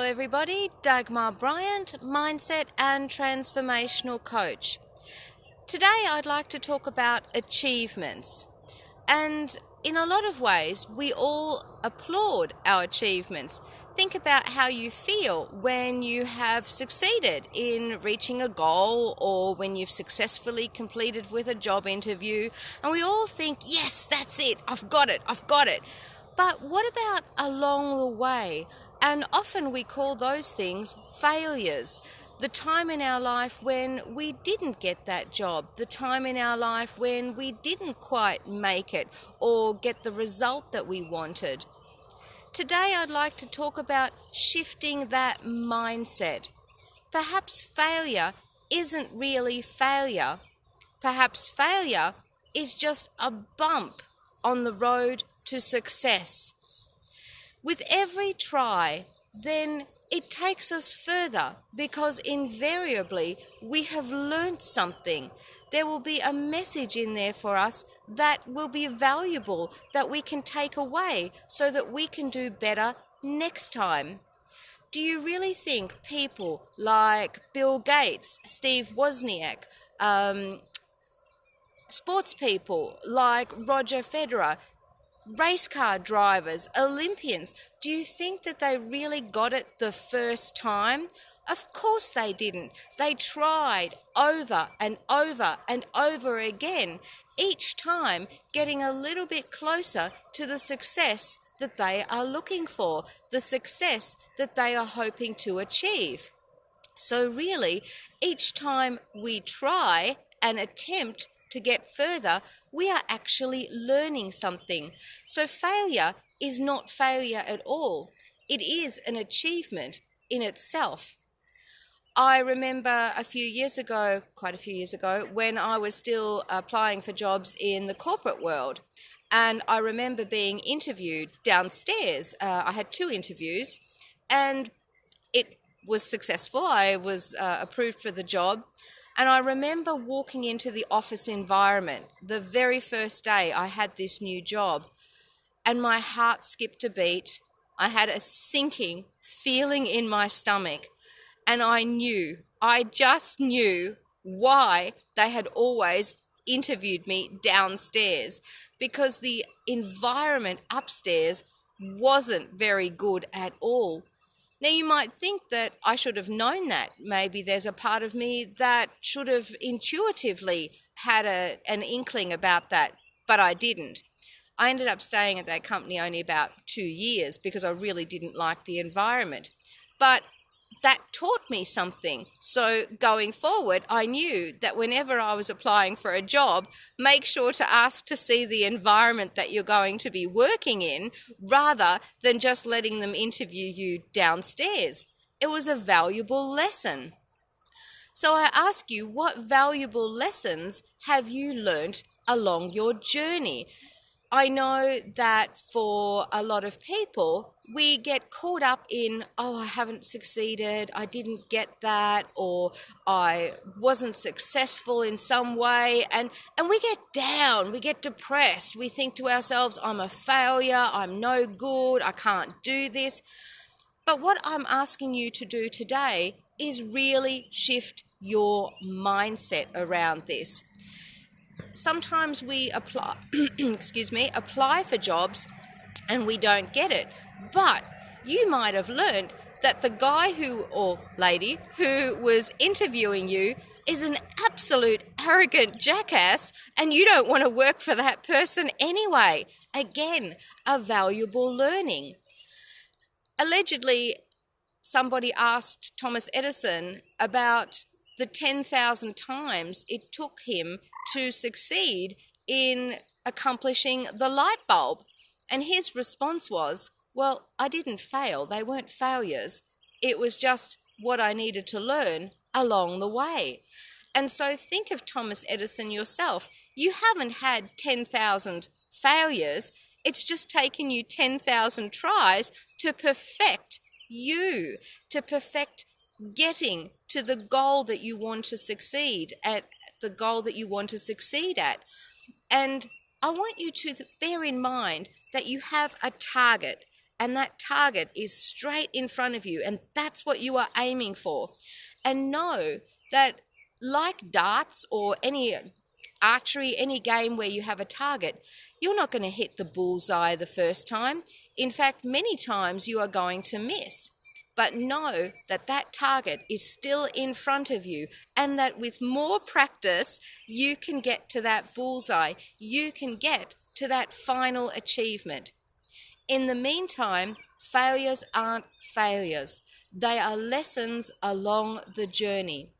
Hello everybody, Dagmar Bryant, Mindset and Transformational Coach. Today I'd like to talk about achievements. And in a lot of ways, we all applaud our achievements. Think about how you feel when you have succeeded in reaching a goal or when you've successfully completed with a job interview. And we all think, yes, that's it, I've got it. But what about along the way? And often we call those things failures. The time in our life when we didn't get that job, the time in our life when we didn't quite make it or get the result that we wanted. Today I'd like to talk about shifting that mindset. Perhaps failure isn't really failure. Perhaps failure is just a bump on the road to success. With every try, then it takes us further because invariably we have learnt something. There will be a message in there for us that will be valuable, that we can take away so that we can do better next time. Do you really think people like Bill Gates, Steve Wozniak, sports people like Roger Federer, race car drivers, Olympians, do you think that they really got it the first time? Of course they didn't. They tried over and over and over again, each time getting a little bit closer to the success that they are looking for, the success that they are hoping to achieve. So really, each time we try and attempt to get further, we are actually learning something. So failure is not failure at all. It is an achievement in itself. I remember quite a few years ago, when I was still applying for jobs in the corporate world. And I remember being interviewed downstairs. I had 2 interviews and it was successful. I was approved for the job. And I remember walking into the office environment the very first day I had this new job, and my heart skipped a beat. I had a sinking feeling in my stomach, and I just knew why they had always interviewed me downstairs, because the environment upstairs wasn't very good at all. Now, you might think that I should have known that. Maybe there's a part of me that should have intuitively had an inkling about that, but I didn't. I ended up staying at that company only about 2 years because I really didn't like the environment. But that taught me something. So going forward, I knew that whenever I was applying for a job, make sure to ask to see the environment that you're going to be working in rather than just letting them interview you downstairs. It was a valuable lesson. So I ask you, what valuable lessons have you learnt along your journey? I know that for a lot of people, we get caught up in, I haven't succeeded, I didn't get that, or I wasn't successful in some way, and we get down, we get depressed, we think to ourselves, I'm a failure, I'm no good, I can't do this. But what I'm asking you to do today is really shift your mindset around this. Sometimes we apply for jobs and we don't get it. But you might have learned that the guy or lady who was interviewing you is an absolute arrogant jackass and you don't want to work for that person anyway. Again, a valuable learning. Allegedly, somebody asked Thomas Edison about the 10,000 times it took him to succeed in accomplishing the light bulb. And his response was, well, I didn't fail. They weren't failures. It was just what I needed to learn along the way. And so think of Thomas Edison yourself. You haven't had 10,000 failures. It's just taken you 10,000 tries to perfect you, to perfect getting to the goal that you want to succeed at, And I want you to bear in mind that you have a target, and that target is straight in front of you, and that's what you are aiming for. And know that, like darts or any archery, any game where you have a target, you're not going to hit the bullseye the first time. In fact, many times you are going to miss. But know that that target is still in front of you, and that with more practice, you can get to that bullseye. You can get to that final achievement. In the meantime, failures aren't failures. They are lessons along the journey.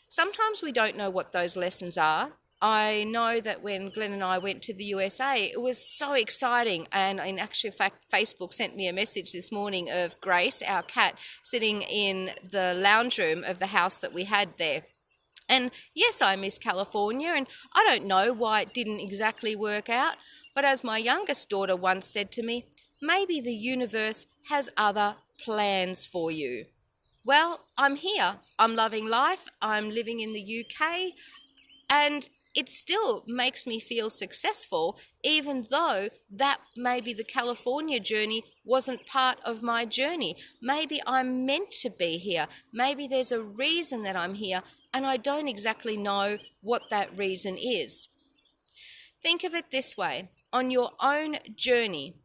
Sometimes we don't know what those lessons are. I know that when Glenn and I went to the USA, it was so exciting. And in actual fact, Facebook sent me a message this morning of Grace, our cat, sitting in the lounge room of the house that we had there. And yes, I miss California, and I don't know why it didn't exactly work out. But as my youngest daughter once said to me, maybe the universe has other plans for you. Well, I'm here. I'm loving life. I'm living in the UK. And it still makes me feel successful, even though that maybe the California journey wasn't part of my journey. Maybe I'm meant to be here. Maybe there's a reason that I'm here, and I don't exactly know what that reason is. Think of it this way. On your own journey,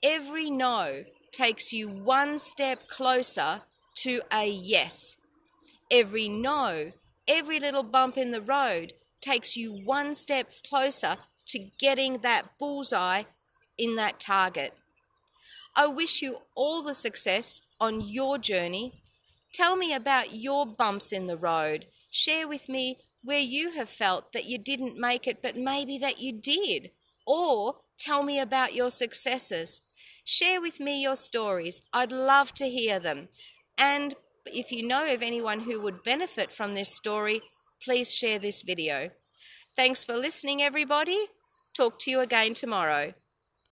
every no takes you one step closer to a yes. Every no, every little bump in the road takes you one step closer to getting that bullseye in that target. I wish you all the success on your journey. Tell me about your bumps in the road. Share with me where you have felt that you didn't make it, but maybe that you did. Or tell me about your successes. Share with me your stories. I'd love to hear them. And if you know of anyone who would benefit from this story, please share this video. Thanks for listening, everybody. Talk to you again tomorrow.